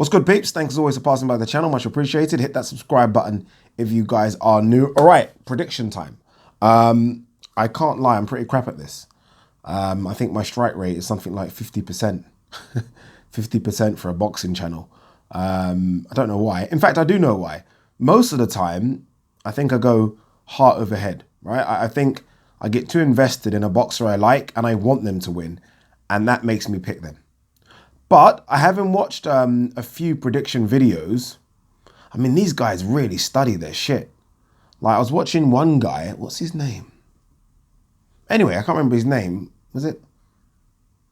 What's good, peeps? Thanks as always for passing by the channel. Much appreciated. Hit that subscribe button if you guys are new. All right, prediction time. I can't lie, I'm pretty crap at this. I think my strike rate is something like 50%. 50% for a boxing channel. I don't know why. In fact, I do know why. Most of the time, I think I go heart over head, right? I think I get too invested in a boxer I like and I want them to win, and that makes me pick them. But I haven't watched a few prediction videos. I mean, these guys really study their shit. Like, I was watching one guy, what's his name? Anyway, I can't remember his name. Was it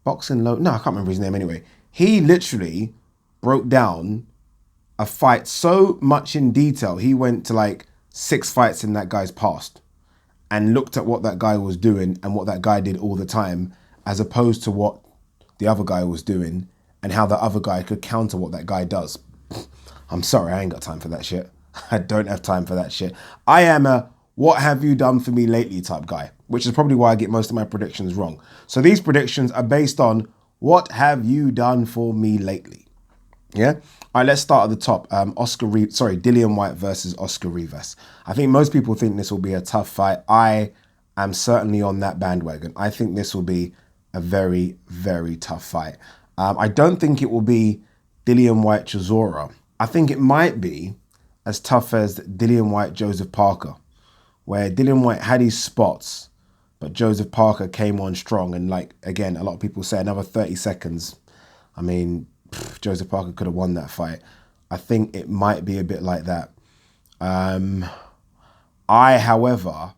Boxing Low? No, I can't remember his name anyway. He literally broke down a fight so much in detail. He went to like 6 fights in that guy's past and looked at what that guy was doing and what that guy did all the time, as opposed to what the other guy was doing and how the other guy could counter what that guy does. I'm sorry, I ain't got time for that shit. I don't have time for that shit. I am a what have you done for me lately type guy, which is probably why I get most of my predictions wrong. So these predictions are based on what have you done for me lately? Yeah. All right, let's start at the top. Dillian Whyte versus Oscar Rivas. I think most people think this will be a tough fight. I am certainly on that bandwagon. I think this will be a very, very tough fight. I don't think it will be Dillian Whyte Chisora. I think it might be as tough as Dillian Whyte Joseph Parker, where Dillian Whyte had his spots, but Joseph Parker came on strong. And like, again, a lot of people say another 30 seconds. I mean, Joseph Parker could have won that fight. I think it might be a bit like that. However,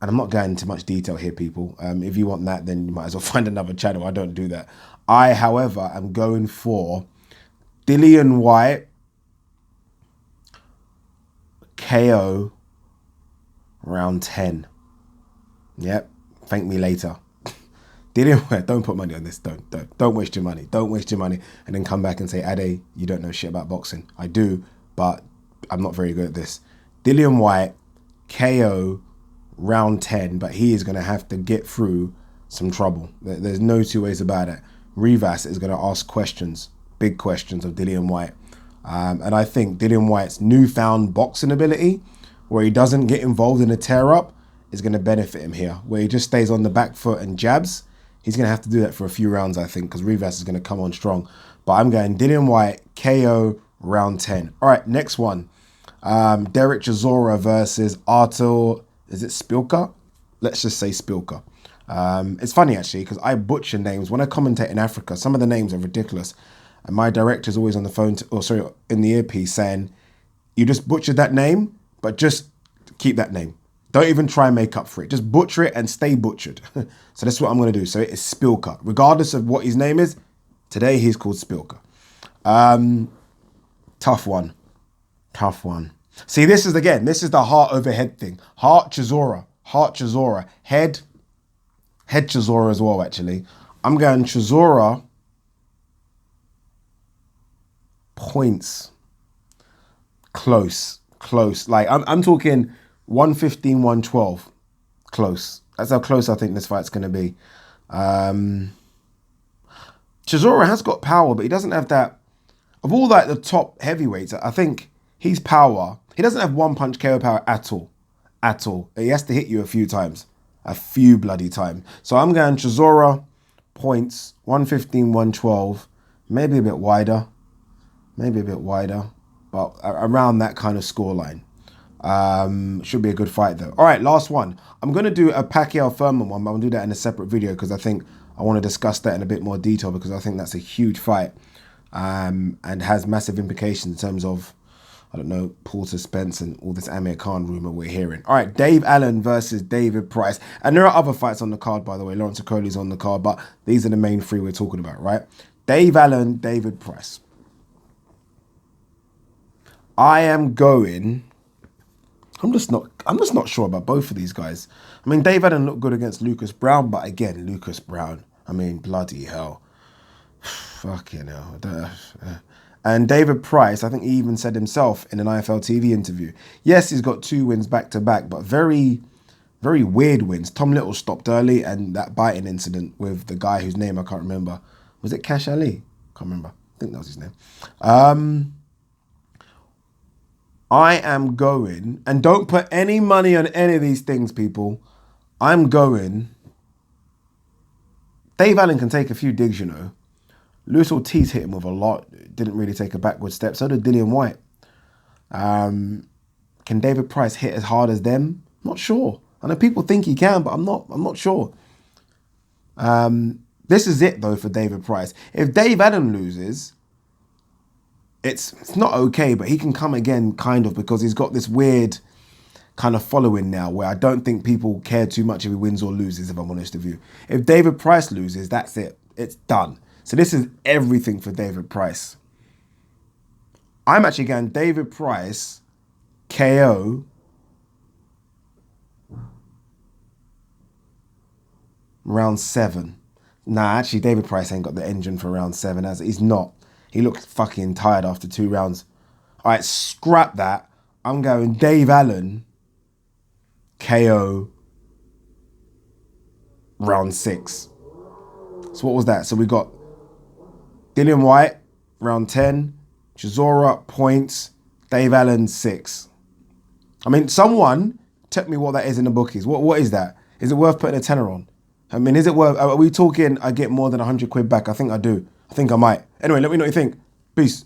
and I'm not going into much detail here, people. If you want that, then you might as well find another channel. I don't do that. However, am going for Dillian Whyte KO round 10. Yep. Thank me later. Dillian Whyte, don't put money on this. Don't waste your money. Don't waste your money and then come back and say, Ade, you don't know shit about boxing. I do, but I'm not very good at this. Dillian Whyte KO round 10, but he is going to have to get through some trouble. There's no two ways about it. Rivas is going to ask questions, big questions of Dillian Whyte. And I think Dillian Whyte's newfound boxing ability, where he doesn't get involved in a tear-up, is going to benefit him here. Where he just stays on the back foot and jabs, he's going to have to do that for a few rounds, I think, because Rivas is going to come on strong. But I'm going Dillian Whyte KO round 10. All right, next one. Derek Chisora versus Artur, is it Szpilka? Let's just say Szpilka. It's funny, actually, because I butcher names. When I commentate in Africa, some of the names are ridiculous. And my director's always on the phone, in the earpiece saying, you just butchered that name, but just keep that name. Don't even try and make up for it. Just butcher it and stay butchered. So that's what I'm going to do. So it is Szpilka. Regardless of what his name is, today he's called Szpilka. Tough one. Tough one. See, this is the heart over head thing. Heart Chisora. Head Chisora as well, actually. I'm going Chisora points. Close. Like, I'm talking 115, 112. Close. That's how close I think this fight's going to be. Chisora has got power, but he doesn't have that. Of all like the top heavyweights, I think he's power. He doesn't have one punch KO power at all. At all. He has to hit you a few times. A few bloody times. So I'm going Chisora points, 115, 112. Maybe a bit wider. But around that kind of scoreline. Should be a good fight though. All right, last one. I'm going to do a Pacquiao Thurman one, but I'm going to do that in a separate video because I think I want to discuss that in a bit more detail, because I think that's a huge fight and has massive implications in terms of, I don't know, Porter Spence and all this Amir Khan rumor we're hearing. All right, Dave Allen versus David Price. And there are other fights on the card, by the way. Lawrence Okoye's on the card, but these are the main 3 we're talking about, right? Dave Allen, David Price. I'm just not sure about both of these guys. I mean, Dave Allen looked good against Lucas Brown, but again, Lucas Brown, I mean, bloody hell. Fucking hell. And David Price, I think he even said himself in an IFL TV interview, yes, he's got 2 wins back to back, but very, very weird wins. Tom Little stopped early, and that biting incident with the guy whose name I can't remember. Was it Cash Ali? Can't remember. think that was his name. I am going, and don't put any money on any of these things, people. I'm going. Dave Allen can take a few digs, you know. Luis Ortiz hit him with a lot. Didn't really take a backward step. So did Dillian Whyte. Can David Price hit as hard as them? Not sure. I know people think he can, but I'm not sure. This is it though for David Price. If Dave Allen loses, it's not okay, but he can come again kind of, because he's got this weird kind of following now where I don't think people care too much if he wins or loses, if I'm honest with you. If David Price loses, that's it. It's done. So this is everything for David Price. I'm actually going David Price, KO, round 7. Nah, actually David Price ain't got the engine for round 7. He's not. He looked fucking tired after 2 rounds. All right, scrap that. I'm going Dave Allen, KO, round 6. So what was that? So we got Dillian Whyte, round 10. Chisora, points. Dave Allen, 6. I mean, someone tell me what that is in the bookies. What is that? Is it worth putting a tenner on? I mean, is it worth... Are we talking I get more than 100 quid back? I think I do. I think I might. Anyway, let me know what you think. Peace.